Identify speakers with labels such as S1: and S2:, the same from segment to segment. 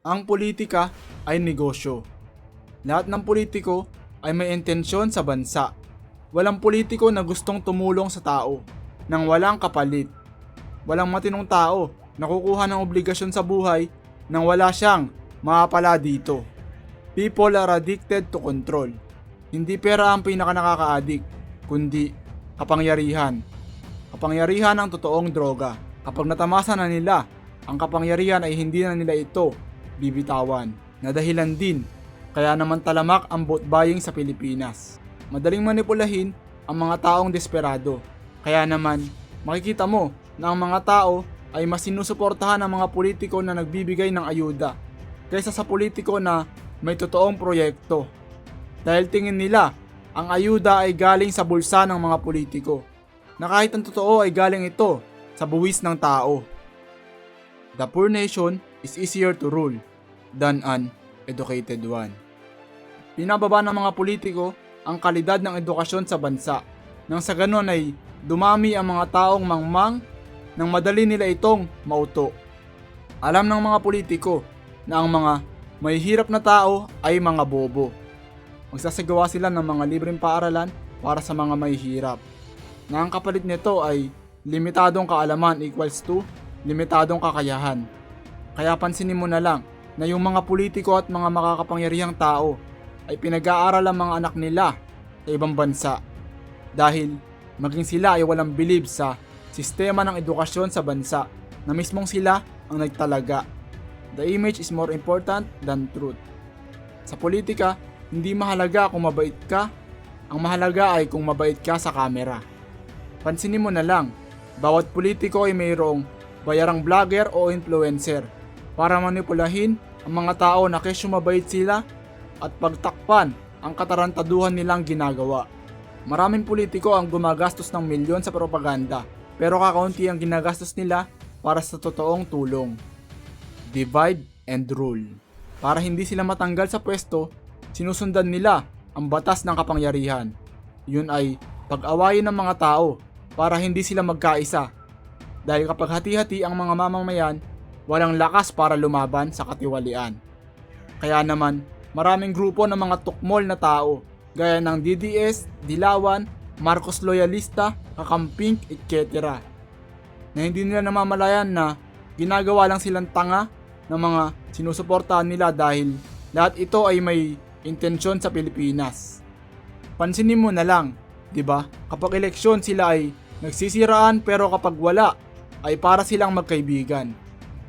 S1: Ang politika ay negosyo. Lahat ng politiko ay may intensyon sa bansa. Walang politiko na gustong tumulong sa tao nang walang kapalit. Walang matinong tao na kukuha ng obligasyon sa buhay nang wala siyang mapapala dito. People are addicted to control. Hindi pera ang pinaka-nakaka-addict, kundi kapangyarihan. Kapangyarihan ang totoong droga. Kapag natamasa na nila, ang kapangyarihan ay hindi na nila ito bibitawan. Na dahilan din, kaya naman talamak ang vote buying sa Pilipinas. Madaling manipulahin ang mga taong desperado. Kaya naman, makikita mo na ang mga tao ay mas sinusuportahan ng mga politiko na nagbibigay ng ayuda kaysa sa politiko na may totoong proyekto. Dahil tingin nila, ang ayuda ay galing sa bulsa ng mga politiko, na kahit ang totoo ay galing ito sa buwis ng tao. The poor nation is easier to rule than an educated one. Pinababa ng mga politiko ang kalidad ng edukasyon sa bansa, nang sa ganon ay dumami ang mga taong mangmang nang madali nila itong mauto. Alam ng mga politiko na ang mga mahihirap na tao ay mga bobo. Magsasagawa sila ng mga libreng paaralan para sa mga mahihirap, na ang kapalit nito ay limitadong kaalaman equals to limitadong kakayahan. Kaya pansinin mo na lang na yung mga politiko at mga makakapangyarihang tao ay pinag-aaral ang mga anak nila sa ibang bansa, dahil maging sila ay walang bilib sa sistema ng edukasyon sa bansa na mismong sila ang nagtalaga. The image is more important than truth. Sa politika, hindi mahalaga kung mabait ka, ang mahalaga ay kung mabait ka sa kamera. Pansinin mo na lang, bawat politiko ay mayroong bayarang vlogger o influencer para manipulahin ang mga tao na kesyo mabait sila at pagtakpan ang katarantaduhan nilang ginagawa. Maraming politiko ang gumagastos ng milyon sa propaganda, pero kakaunti ang ginagastos nila para sa totoong tulong. Divide and rule. Para hindi sila matanggal sa pwesto, sinusundan nila ang batas ng kapangyarihan. Yun ay pag-awayin ng mga tao para hindi sila magkaisa. Dahil kapag hati-hati ang mga mamamayan, walang lakas para lumaban sa katiwalian. Kaya naman, maraming grupo ng mga tukmol na tao, gaya ng DDS, Dilawan, Marcos Loyalista, Kakamping, etc. na hindi nila namamalayan na ginagawa lang silang tanga ng mga sinusuportahan nila, dahil lahat ito ay may intensyon sa Pilipinas. Pansinin mo na lang, 'di ba? Kapag eleksyon sila ay nagsisiraan, pero kapag wala ay para silang magkaibigan.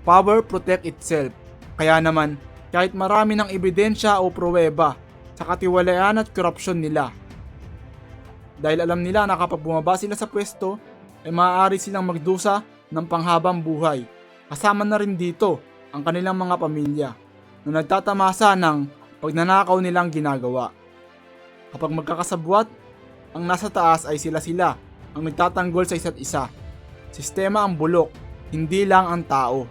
S1: Power protect itself. Kaya naman, kahit marami ng ebidensya o pruweba sa katiwalian at korupsyon nila, dahil alam nila na kapag bumaba sila sa pwesto, ay maaari silang magdusa ng panghabang buhay. Kasama na rin dito ang kanilang mga pamilya na nagtatamasa ng pagnanakaw nilang ginagawa. Kapag magkakasabwat, ang nasa taas ay sila ang nagtatanggol sa isa't isa. Sistema ang bulok, hindi lang ang tao.